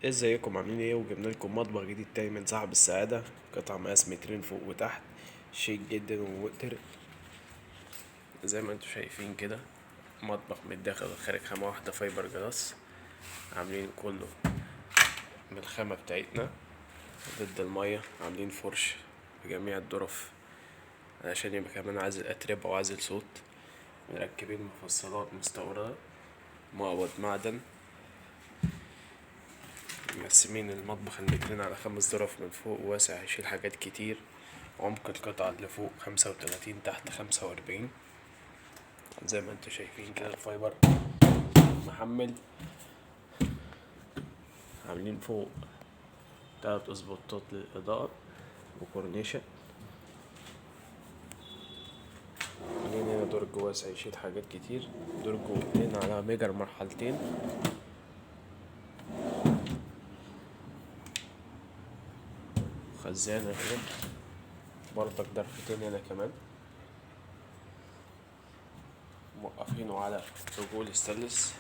ازيكم عاملين ايه؟ وجبنا لكم مطبخ جديد تاني من صاحب السعادة. قطع مقاس مترين فوق وتحت، شيك جدا ومؤتر زي ما انتم شايفين كده. مطبخ من الداخل والخارج خامة واحدة فايبر جلاس، عاملين كله من الخامة بتاعتنا ضد المية. عاملين فرش بجميع الظرف عشان يبقى كمان عازل أتربة وعازل صوت. مركبين مفصلات مستوردة، مقبض معدن. مقسمين المطبخ المترين على 5 ظرف، من فوق واسع يشيل حاجات كتير. عمق القطعة اللي فوق 35، تحت 45. زي ما انتوا شايفين كده الفايبر محمل. عاملين فوق 3 اسبوتات للإضاءة وكورنيشة. عاملين هنا درج واسع يشيل حاجات كتير، درج واتنين على ميجر مرحلتين. خزانة كده برضك ضرفتين هنا كمان، موقفينه على رجول استانلس.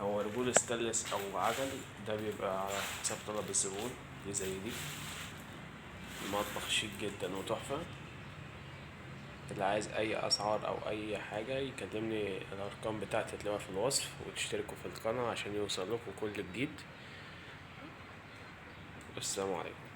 هو رجول استانلس او عجل، ده بيبقى على حسب طلب الزبون. دي زي دي. المطبخ شيك جدا وتحفة. اللي عايز اي اسعار او اي حاجة يكلمني، الارقام بتاعتي هتلاقوها في الوصف، وتشتركوا في القناة عشان يوصل لكم كل جديد. والسلام عليكم.